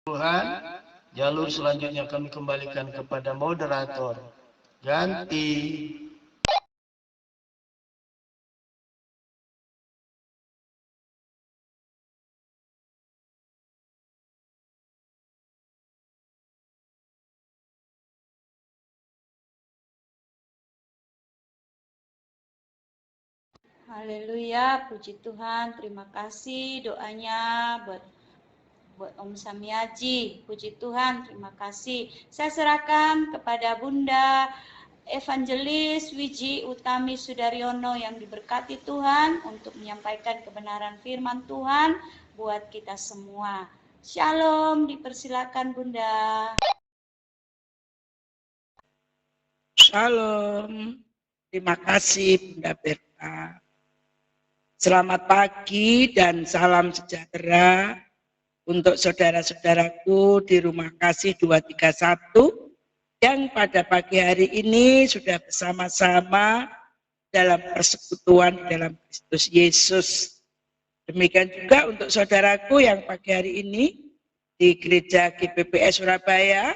Tuhan, jalur selanjutnya kami kembalikan kepada moderator. Ganti. Haleluya, puji Tuhan, terima kasih doanya buat Om Samiaji. Puji Tuhan, terima kasih. Saya serahkan kepada Bunda Evangelis Wiji Utami Sudaryono yang diberkati Tuhan untuk menyampaikan kebenaran firman Tuhan buat kita semua. Shalom, dipersilakan Bunda. Shalom, terima kasih Bunda Berta. Selamat pagi dan salam sejahtera untuk saudara-saudaraku di Rumah Kasih 231 yang pada pagi hari ini sudah bersama-sama dalam persekutuan dalam Kristus Yesus. Demikian juga untuk saudaraku yang pagi hari ini di Gereja GPPS Surabaya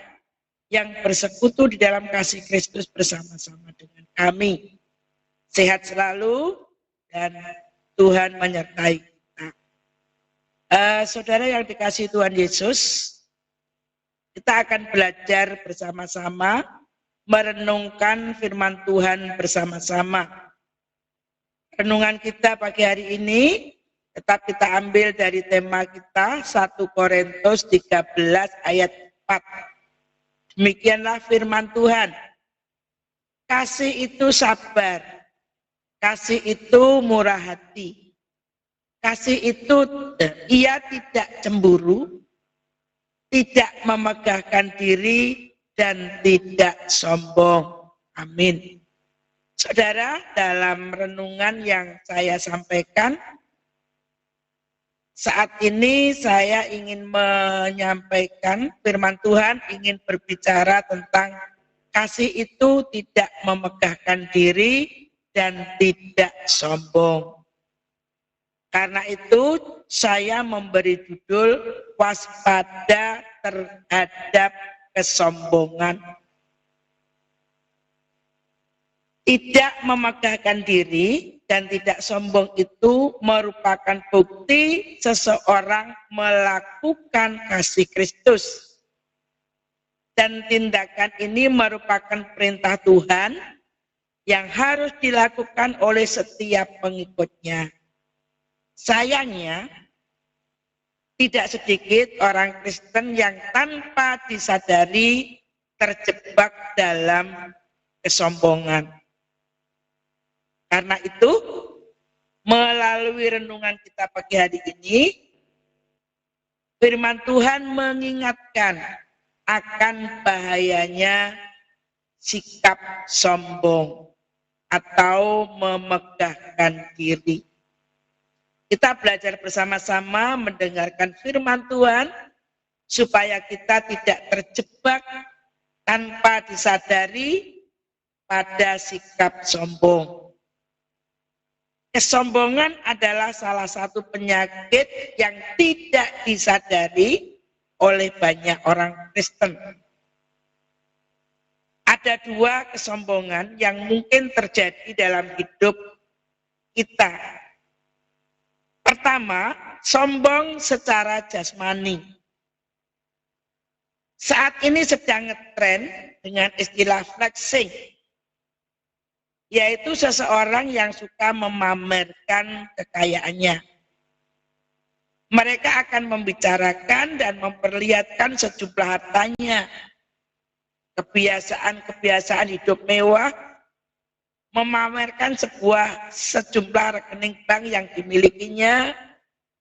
yang bersekutu di dalam kasih Kristus bersama-sama dengan kami. Sehat selalu dan Tuhan menyertai kita. Saudara yang dikasihi Tuhan Yesus, kita akan belajar bersama-sama merenungkan firman Tuhan bersama-sama. Renungan kita pagi hari ini tetap kita ambil dari tema kita 1 Korintus 13 ayat 4. Demikianlah firman Tuhan. Kasih itu sabar. Kasih itu murah hati. Kasih itu ia tidak cemburu, tidak memegahkan diri, dan tidak sombong. Amin. Saudara, dalam renungan yang saya sampaikan, saat ini saya ingin menyampaikan firman Tuhan, ingin berbicara tentang kasih itu tidak memegahkan diri dan tidak sombong. Karena itu saya memberi judul waspada terhadap kesombongan. Tidak memegahkan diri dan tidak sombong itu merupakan bukti seseorang melakukan kasih Kristus. Dan tindakan ini merupakan perintah Tuhan yang harus dilakukan oleh setiap pengikutnya. Sayangnya, tidak sedikit orang Kristen yang tanpa disadari terjebak dalam kesombongan. Karena itu, melalui renungan kita pagi hari ini, firman Tuhan mengingatkan akan bahayanya sikap sombong atau memegahkan diri. Kita belajar bersama-sama mendengarkan firman Tuhan supaya kita tidak terjebak tanpa disadari pada sikap sombong. Kesombongan adalah salah satu penyakit yang tidak disadari oleh banyak orang Kristen. Ada dua kesombongan yang mungkin terjadi dalam hidup kita. Pertama, sombong secara jasmani. Saat ini sedang ngetren dengan istilah flexing, yaitu seseorang yang suka memamerkan kekayaannya. Mereka akan membicarakan dan memperlihatkan sejumlah hartanya, kebiasaan-kebiasaan hidup mewah, memamerkan sejumlah rekening bank yang dimilikinya,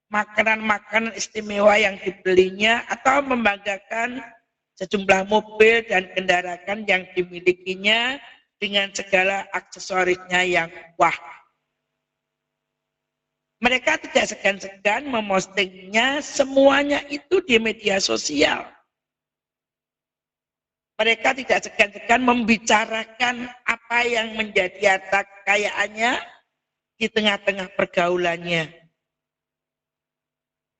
makanan-makanan istimewa yang dibelinya, atau membanggakan sejumlah mobil dan kendaraan yang dimilikinya dengan segala aksesorisnya yang wah. Mereka tidak segan-segan memostingnya semuanya itu di media sosial. Mereka tidak segan-segan membicarakan apa yang menjadi harta kekayaannya di tengah-tengah pergaulannya.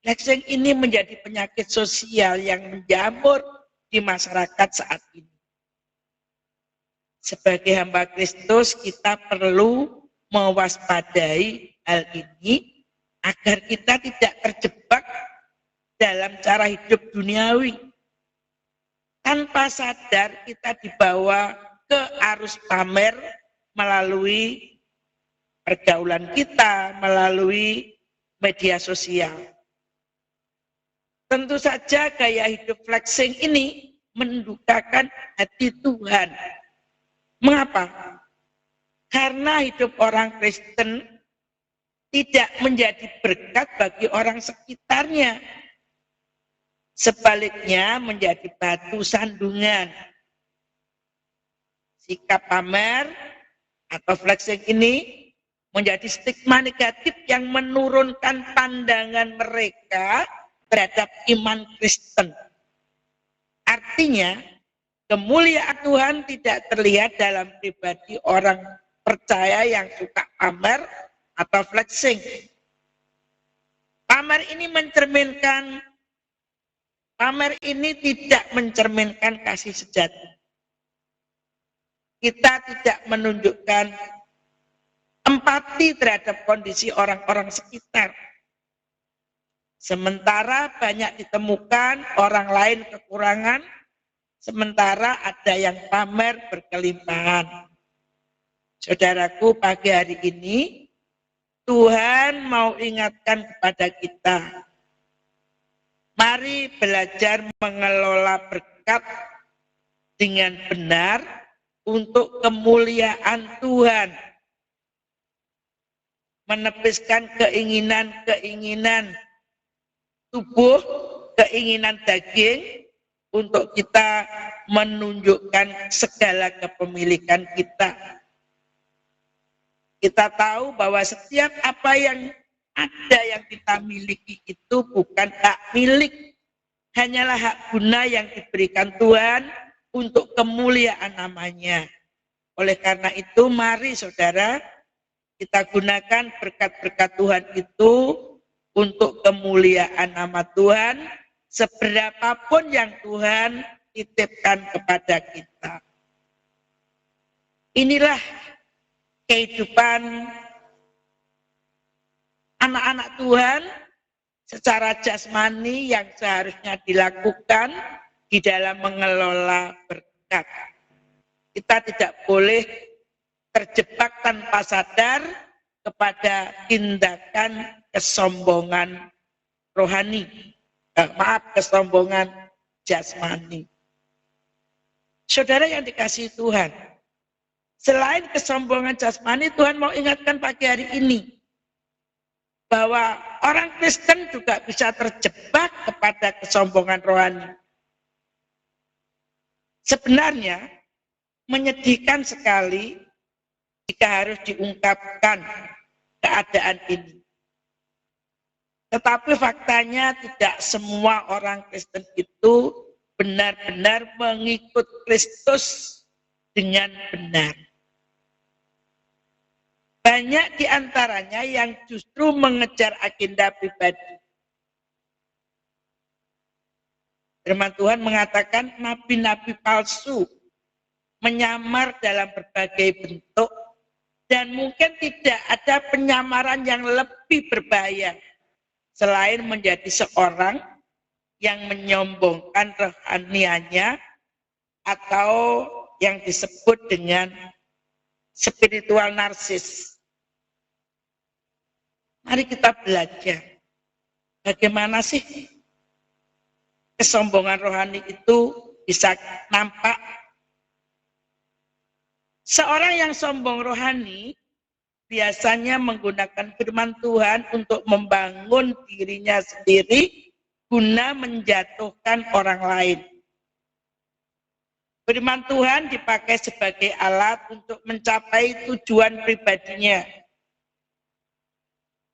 Flexing ini menjadi penyakit sosial yang menjamur di masyarakat saat ini. Sebagai hamba Kristus, kita perlu mewaspadai hal ini agar kita tidak terjebak dalam cara hidup duniawi. Tanpa sadar kita dibawa ke arus pamer melalui pergaulan kita, melalui media sosial. Tentu saja gaya hidup flexing ini mendukakan hati Tuhan. Mengapa? Karena hidup orang Kristen tidak menjadi berkat bagi orang sekitarnya. Sebaliknya menjadi batu sandungan. Sikap pamer atau flexing ini menjadi stigma negatif yang menurunkan pandangan mereka terhadap iman Kristen. Artinya, kemuliaan Tuhan tidak terlihat dalam pribadi orang percaya yang suka pamer atau flexing. Pamer ini tidak mencerminkan kasih sejati. Kita tidak menunjukkan empati terhadap kondisi orang-orang sekitar. Sementara banyak ditemukan orang lain kekurangan, sementara ada yang pamer berkelimpahan. Saudaraku, pagi hari ini Tuhan mau ingatkan kepada kita. Mari belajar mengelola berkat dengan benar untuk kemuliaan Tuhan. Menepiskan keinginan-keinginan tubuh, keinginan daging, untuk kita menunjukkan segala kepemilikan kita. Kita tahu bahwa setiap apa yang ada yang kita miliki itu bukan hak milik, hanyalah hak guna yang diberikan Tuhan untuk kemuliaan namanya. Oleh karena itu, mari saudara, kita gunakan berkat-berkat Tuhan itu untuk kemuliaan nama Tuhan, seberapapun yang Tuhan titipkan kepada kita. Inilah kehidupan anak-anak Tuhan secara jasmani yang seharusnya dilakukan di dalam mengelola berkat. Kita tidak boleh terjebak tanpa sadar kepada tindakan kesombongan rohani. Kesombongan jasmani. Saudara yang dikasihi Tuhan, selain kesombongan jasmani, Tuhan mau ingatkan pagi hari ini bahwa orang Kristen juga bisa terjebak kepada kesombongan rohani. Sebenarnya menyedihkan sekali jika harus diungkapkan keadaan ini. Tetapi faktanya tidak semua orang Kristen itu benar-benar mengikut Kristus dengan benar. Banyak di antaranya yang justru mengejar agenda pribadi. Firman Tuhan mengatakan nabi-nabi palsu menyamar dalam berbagai bentuk dan mungkin tidak ada penyamaran yang lebih berbahaya selain menjadi seorang yang menyombongkan rohaniannya atau yang disebut dengan spiritual narsis. Mari kita belajar bagaimana sih kesombongan rohani itu bisa nampak. Seorang yang sombong rohani biasanya menggunakan firman Tuhan untuk membangun dirinya sendiri guna menjatuhkan orang lain. Firman Tuhan dipakai sebagai alat untuk mencapai tujuan pribadinya.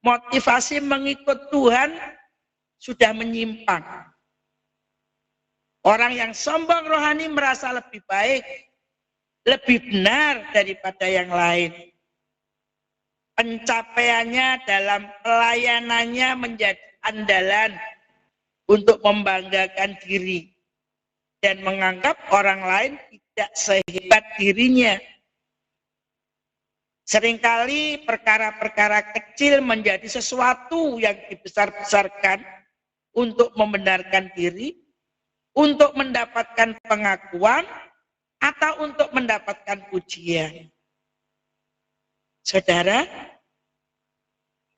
Motivasi mengikut Tuhan sudah menyimpang. Orang yang sombong rohani merasa lebih baik, lebih benar daripada yang lain. Pencapaiannya dalam pelayanannya menjadi andalan untuk membanggakan diri dan menganggap orang lain tidak sehebat dirinya. Seringkali perkara-perkara kecil menjadi sesuatu yang dibesar-besarkan untuk membenarkan diri, untuk mendapatkan pengakuan, atau untuk mendapatkan pujian. Saudara,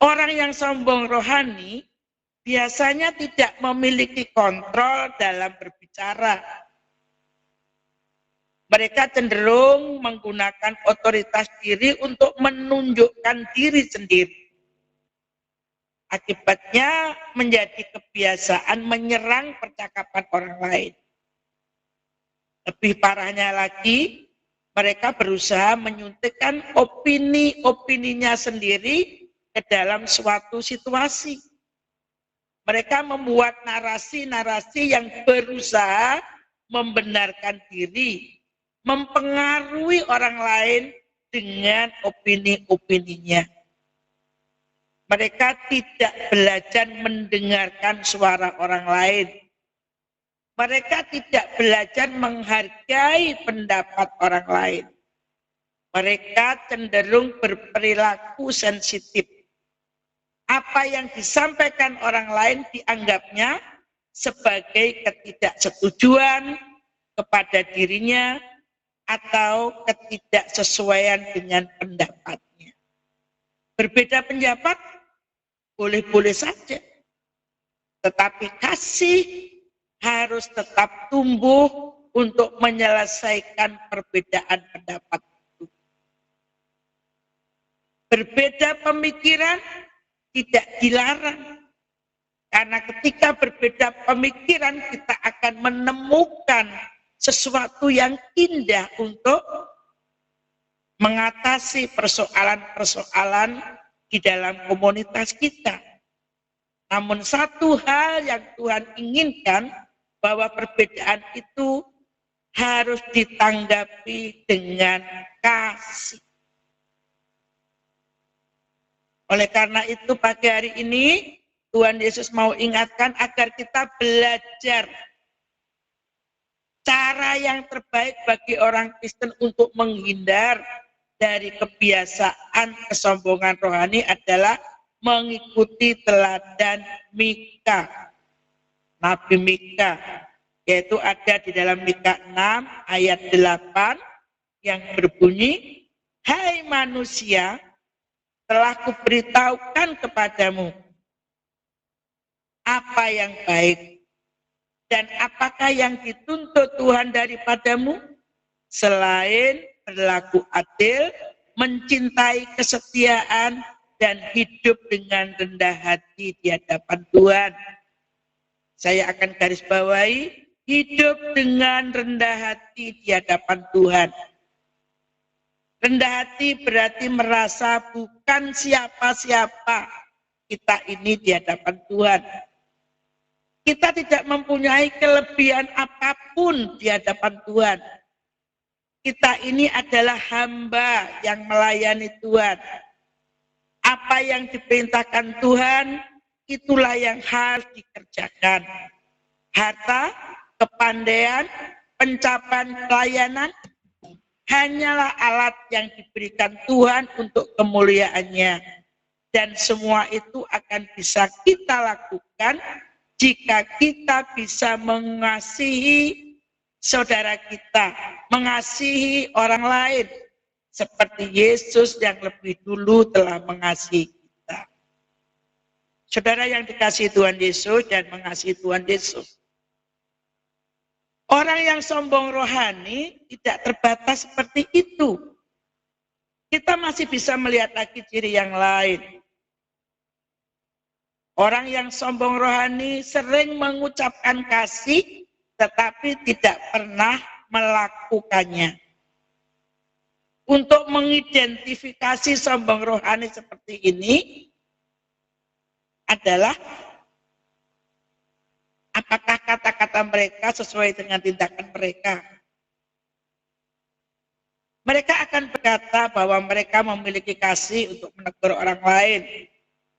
orang yang sombong rohani biasanya tidak memiliki kontrol dalam berbicara. Mereka cenderung menggunakan otoritas diri untuk menunjukkan diri sendiri. Akibatnya menjadi kebiasaan menyerang percakapan orang lain. Lebih parahnya lagi, mereka berusaha menyuntikkan opini-opininya sendiri ke dalam suatu situasi. Mereka membuat narasi-narasi yang berusaha membenarkan diri, mempengaruhi orang lain dengan opini-opininya. Mereka tidak belajar mendengarkan suara orang lain. Mereka tidak belajar menghargai pendapat orang lain. Mereka cenderung berperilaku sensitif. Apa yang disampaikan orang lain dianggapnya sebagai ketidaksetujuan kepada dirinya atau ketidaksesuaian dengan pendapatnya. Berbeda pendapat boleh-boleh saja, tetapi kasih harus tetap tumbuh untuk menyelesaikan perbedaan pendapat itu. Berbeda pemikiran tidak dilarang, karena ketika berbeda pemikiran kita akan menemukan sesuatu yang indah untuk mengatasi persoalan-persoalan di dalam komunitas kita. Namun satu hal yang Tuhan inginkan, bahwa perbedaan itu harus ditanggapi dengan kasih. Oleh karena itu pagi hari ini Tuhan Yesus mau ingatkan agar kita belajar cara yang terbaik bagi orang Kristen untuk menghindar dari kebiasaan kesombongan rohani adalah mengikuti teladan Mika, Nabi Mika, yaitu ada di dalam Mika 6 ayat 8 yang berbunyi, "Hai manusia, telah kuberitahukan kepadamu apa yang baik, dan apakah yang dituntut Tuhan daripadamu selain berlaku adil, mencintai kesetiaan, dan hidup dengan rendah hati di hadapan Tuhan." Saya akan garis bawahi, hidup dengan rendah hati di hadapan Tuhan. Rendah hati berarti merasa bukan siapa-siapa kita ini di hadapan Tuhan. Kita tidak mempunyai kelebihan apapun di hadapan Tuhan. Kita ini adalah hamba yang melayani Tuhan. Apa yang diperintahkan Tuhan, itulah yang harus dikerjakan. Harta, kepandaian, pencapaian pelayanan hanyalah alat yang diberikan Tuhan untuk kemuliaannya. Dan semua itu akan bisa kita lakukan jika kita bisa mengasihi saudara kita, mengasihi orang lain, seperti Yesus yang lebih dulu telah mengasihi kita. Saudara yang dikasihi Tuhan Yesus dan mengasihi Tuhan Yesus, orang yang sombong rohani tidak terbatas seperti itu. Kita masih bisa melihat lagi ciri yang lain. Orang yang sombong rohani sering mengucapkan kasih, tetapi tidak pernah melakukannya. Untuk mengidentifikasi sombong rohani seperti ini adalah apakah kata-kata mereka sesuai dengan tindakan mereka. Mereka akan berkata bahwa mereka memiliki kasih untuk menegur orang lain.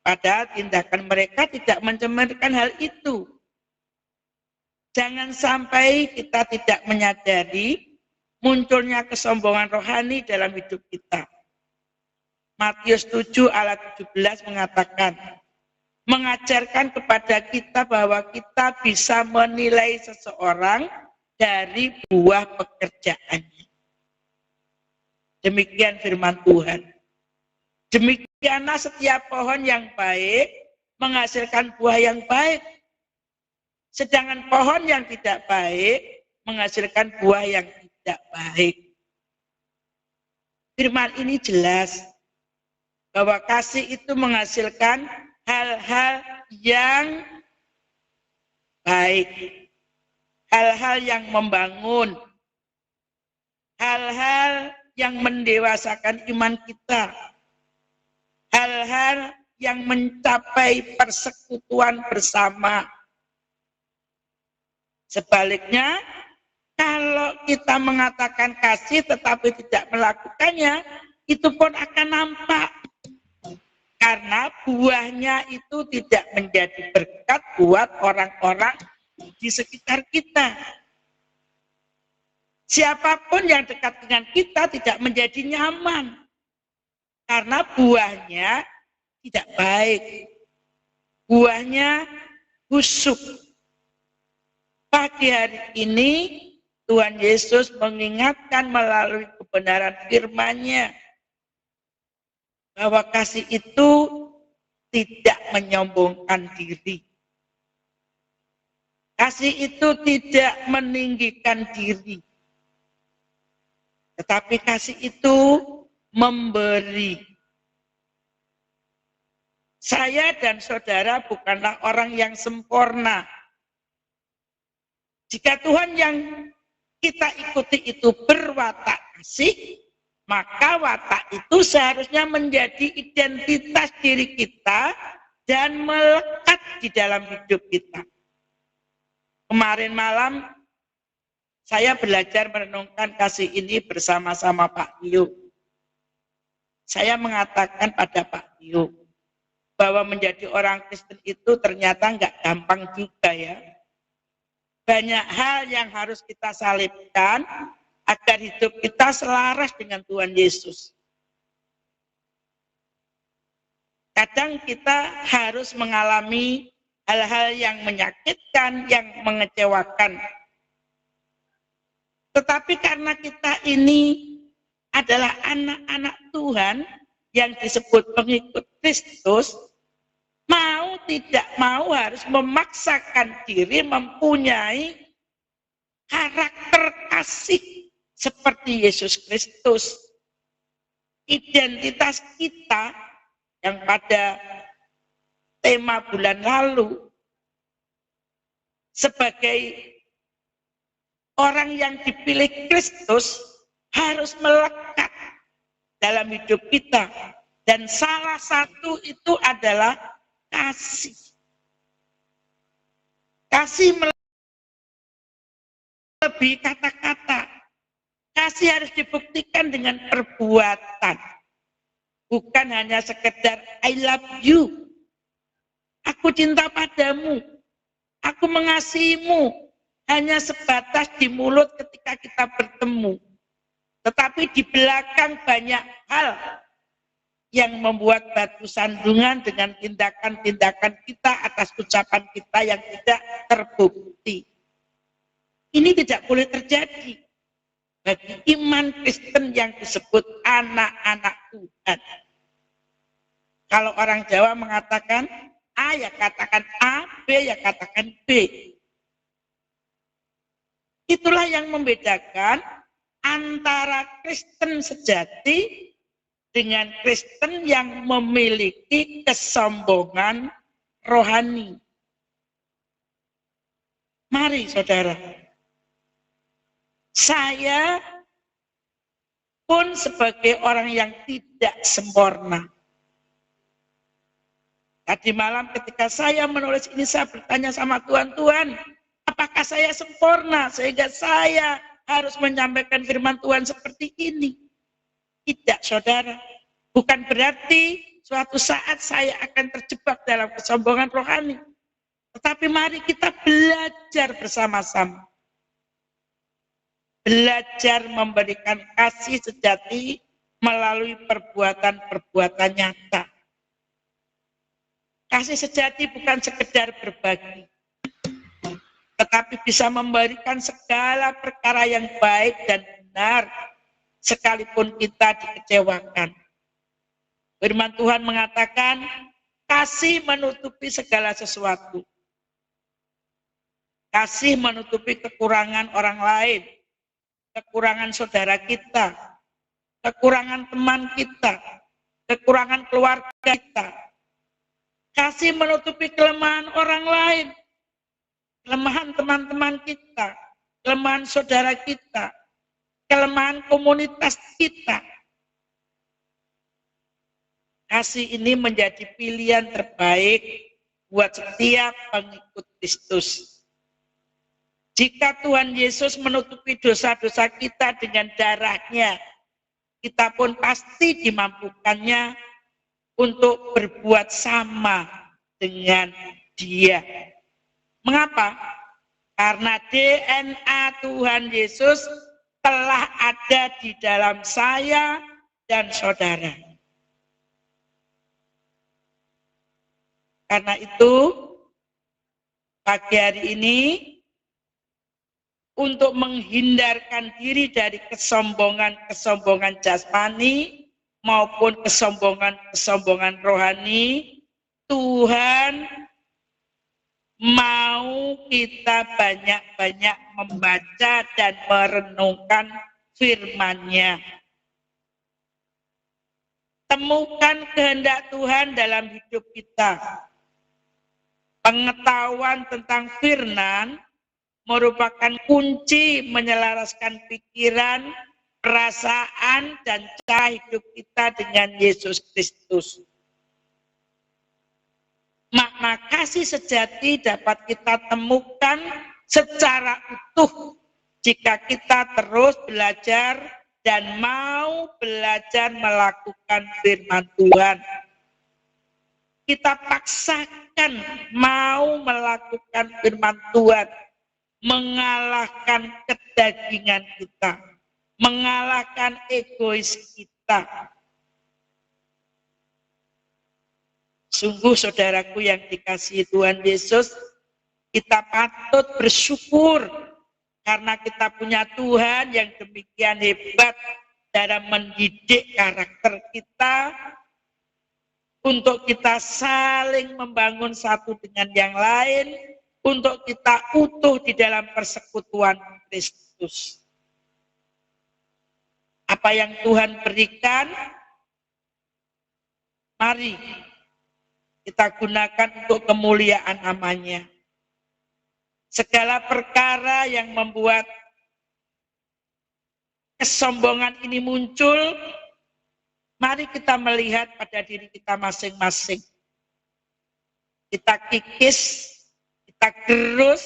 Padahal tindakan mereka tidak mencerminkan hal itu. Jangan sampai kita tidak menyadari munculnya kesombongan rohani dalam hidup kita. Matius 7 ayat 17 mengatakan, mengajarkan kepada kita bahwa kita bisa menilai seseorang dari buah pekerjaannya. Demikian firman Tuhan. Demikianlah setiap pohon yang baik menghasilkan buah yang baik. Sedangkan pohon yang tidak baik menghasilkan buah yang tidak baik. Firman ini jelas bahwa kasih itu menghasilkan hal-hal yang baik, hal-hal yang membangun, hal-hal yang mendewasakan iman kita, hal-hal yang mencapai persekutuan bersama. Sebaliknya, kalau kita mengatakan kasih tetapi tidak melakukannya, itu pun akan nampak. Karena buahnya itu tidak menjadi berkat buat orang-orang di sekitar kita. Siapapun yang dekat dengan kita tidak menjadi nyaman. Karena buahnya tidak baik. Buahnya busuk. Pagi hari ini Tuhan Yesus mengingatkan melalui kebenaran firman-Nya bahwa kasih itu tidak menyombongkan diri. Kasih itu tidak meninggikan diri. Tetapi kasih itu memberi. Saya dan saudara bukanlah orang yang sempurna. Jika Tuhan yang kita ikuti itu berwatak kasih, maka watak itu seharusnya menjadi identitas diri kita dan melekat di dalam hidup kita. Kemarin malam saya belajar merenungkan kasih ini bersama-sama Pak Tio. Saya mengatakan pada Pak Tio bahwa menjadi orang Kristen itu ternyata nggak gampang juga ya. Banyak hal yang harus kita salibkan agar hidup kita selaras dengan Tuhan Yesus. Kadang kita harus mengalami hal-hal yang menyakitkan, yang mengecewakan. Tetapi karena kita ini adalah anak-anak Tuhan yang disebut pengikut Kristus, mau tidak mau harus memaksakan diri mempunyai karakter kasih seperti Yesus Kristus. Identitas kita yang pada tema bulan lalu sebagai orang yang dipilih Kristus harus melekat dalam hidup kita. Dan salah satu itu adalah kasih. Kasih melebihi kata-kata. Kasih harus dibuktikan dengan perbuatan. Bukan hanya sekedar I love you. Aku cinta padamu. Aku mengasihimu. Hanya sebatas di mulut ketika kita bertemu. Tetapi di belakang banyak hal yang membuat batu sandungan dengan tindakan-tindakan kita atas ucapan kita yang tidak terbukti. Ini tidak boleh terjadi bagi iman Kristen yang disebut anak-anak Tuhan. Kalau orang Jawa mengatakan A, ya katakan A, B, ya katakan B. Itulah yang membedakan antara Kristen sejati dengan Kristen yang memiliki kesombongan rohani. Mari saudara, saya pun sebagai orang yang tidak sempurna. Tadi malam ketika saya menulis ini, saya bertanya sama Tuhan, Tuhan, apakah saya sempurna sehingga saya harus menyampaikan firman Tuhan seperti ini? Tidak, saudara. Bukan berarti suatu saat saya akan terjebak dalam kesombongan rohani. Tetapi mari kita belajar bersama-sama. Belajar memberikan kasih sejati melalui perbuatan-perbuatan nyata. Kasih sejati bukan sekedar berbagi, tetapi bisa memberikan segala perkara yang baik dan benar, sekalipun kita dikecewakan. Firman Tuhan mengatakan, kasih menutupi segala sesuatu. Kasih menutupi kekurangan orang lain, kekurangan saudara kita, kekurangan teman kita, kekurangan keluarga kita. Kasih menutupi kelemahan orang lain, kelemahan teman-teman kita, kelemahan saudara kita, kelemahan komunitas kita. Kasih ini menjadi pilihan terbaik buat setiap pengikut Kristus. Jika Tuhan Yesus menutupi dosa-dosa kita dengan darahnya, kita pun pasti dimampukannya untuk berbuat sama dengan Dia. Mengapa? Karena DNA Tuhan Yesus telah ada di dalam saya dan saudara. Karena itu, pagi hari ini, untuk menghindarkan diri dari kesombongan-kesombongan jasmani maupun kesombongan-kesombongan rohani, Tuhan mau kita banyak-banyak membaca dan merenungkan firman-Nya. Temukan kehendak Tuhan dalam hidup kita. Pengetahuan tentang firman merupakan kunci menyelaraskan pikiran, perasaan, dan cara hidup kita dengan Yesus Kristus. Makna kasih sejati dapat kita temukan secara utuh jika kita terus belajar dan mau belajar melakukan firman Tuhan. Kita paksakan mau melakukan firman Tuhan, mengalahkan kedagingan kita, mengalahkan egois kita. Sungguh saudaraku yang dikasihi Tuhan Yesus, kita patut bersyukur karena kita punya Tuhan yang demikian hebat dalam mendidik karakter kita untuk kita saling membangun satu dengan yang lain, untuk kita utuh di dalam persekutuan Kristus. Apa yang Tuhan berikan, mari kita gunakan untuk kemuliaan namanya. Segala perkara yang membuat kesombongan ini muncul, mari kita melihat pada diri kita masing-masing. Kita kikis, kita gerus,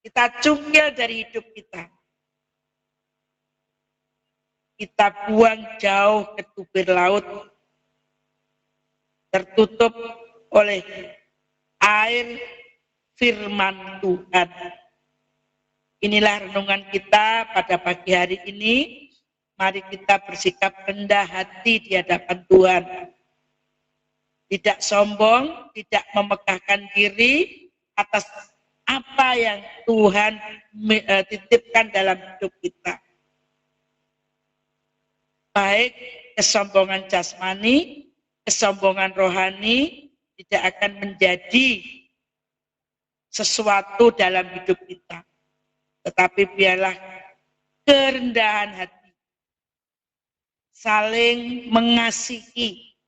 kita cungkil dari hidup kita. Kita buang jauh ke tubir laut, tertutup oleh air firman Tuhan. Inilah renungan kita pada pagi hari ini. Mari kita bersikap rendah hati di hadapan Tuhan. Tidak sombong, tidak memegahkan diri atas apa yang Tuhan titipkan dalam hidup kita. Baik kesombongan jasmani, kesombongan rohani tidak akan menjadi sesuatu dalam hidup kita. Tetapi biarlah kerendahan hati, saling mengasihi,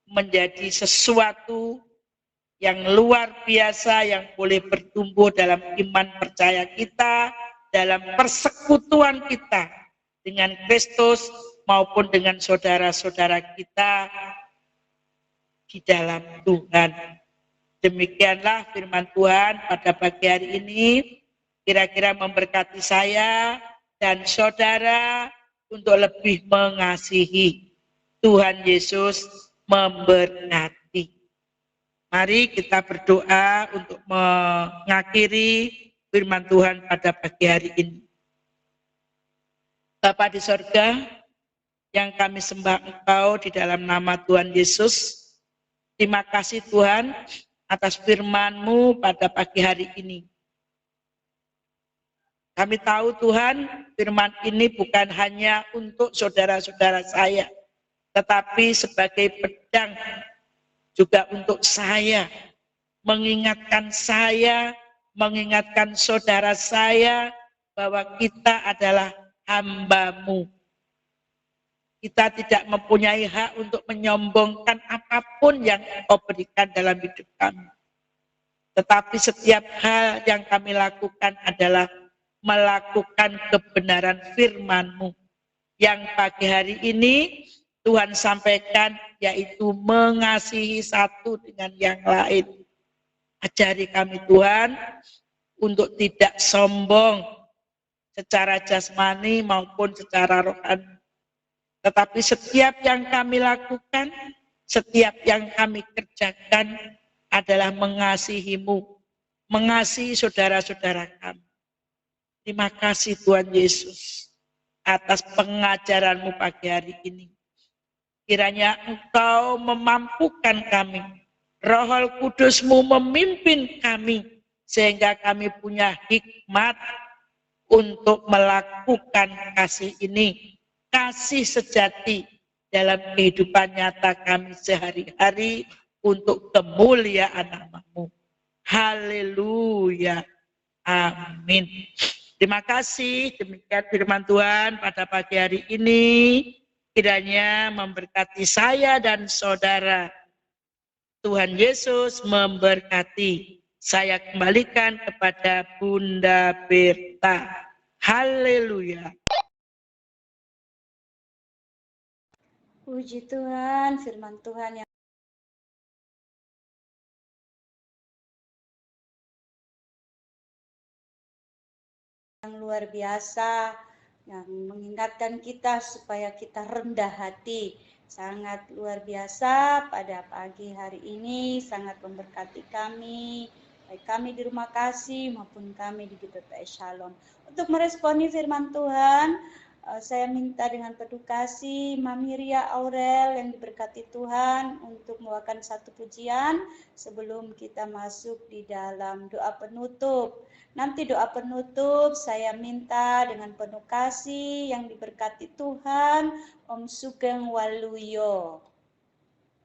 menjadi sesuatu yang luar biasa yang boleh bertumbuh dalam iman percaya kita, dalam persekutuan kita dengan Kristus maupun dengan saudara-saudara kita di dalam Tuhan. Demikianlah firman Tuhan pada pagi hari ini, kira-kira memberkati saya dan saudara untuk lebih mengasihi, Tuhan Yesus memberkati. Mari kita berdoa untuk mengakhiri firman Tuhan pada pagi hari ini. Bapa di sorga, yang kami sembah Engkau di dalam nama Tuhan Yesus. Terima kasih Tuhan atas firman-Mu pada pagi hari ini. Kami tahu Tuhan, firman ini bukan hanya untuk saudara-saudara saya, tetapi sebagai pedang juga untuk saya, mengingatkan saudara saya bahwa kita adalah hamba-Mu. Kita tidak mempunyai hak untuk menyombongkan apapun yang Engkau berikan dalam hidup kami. Tetapi setiap hal yang kami lakukan adalah melakukan kebenaran firman-Mu. Yang pagi hari ini Tuhan sampaikan, yaitu mengasihi satu dengan yang lain. Ajari kami Tuhan untuk tidak sombong secara jasmani maupun secara rohani. Tetapi setiap yang kami lakukan, setiap yang kami kerjakan adalah mengasihi-Mu, mengasihi saudara-saudara kami. Terima kasih Tuhan Yesus atas pengajaran-Mu pagi hari ini. Kiranya Engkau memampukan kami, Roh Kudus-Mu memimpin kami, sehingga kami punya hikmat untuk melakukan kasih ini, kasih sejati dalam kehidupan nyata kami sehari-hari untuk kemuliaan nama-Mu. Haleluya. Amin. Terima kasih, demikian firman Tuhan pada pagi hari ini. Kiranya memberkati saya dan saudara. Tuhan Yesus memberkati. Saya kembalikan kepada Bunda Berta. Haleluya. Puji Tuhan, firman Tuhan yang luar biasa, yang mengingatkan kita supaya kita rendah hati. Sangat luar biasa pada pagi hari ini, sangat memberkati kami, baik kami di Rumah Kasih maupun kami di GPPS Shalom. Untuk meresponi firman Tuhan, saya minta dengan penuh kasih Mami Ria Aurel yang diberkati Tuhan untuk membawakan satu pujian sebelum kita masuk di dalam doa penutup. Nanti doa penutup saya minta dengan penuh kasih yang diberkati Tuhan Om Sugeng Waluyo.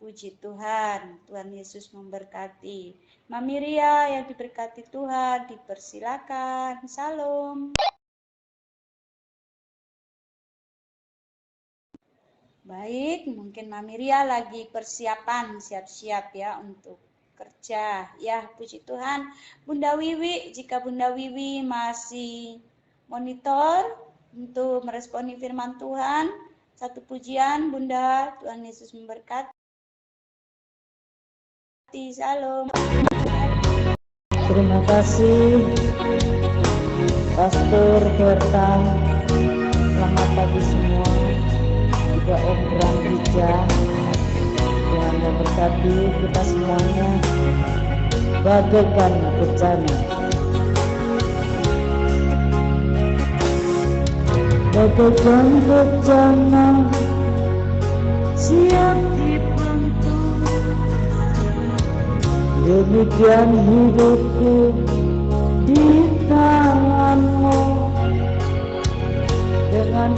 Puji Tuhan, Tuhan Yesus memberkati. Mami Ria yang diberkati Tuhan, dipersilakan. Salam. Baik, mungkin Mami Ria lagi persiapan, siap-siap ya untuk kerja. Ya, puji Tuhan. Bunda Wiwi, jika Bunda Wiwi masih monitor untuk meresponi firman Tuhan, satu pujian Bunda, Tuhan Yesus memberkati. Salam. Terima kasih Pastor Berta. Selamat pagi semua. Juga Om Bram Hija. Tuhan memberkati kita semuanya bagaikan bencana. Bagaikan bencana siap dibentuk, demikian hidupku di tangan-Mu. Dengan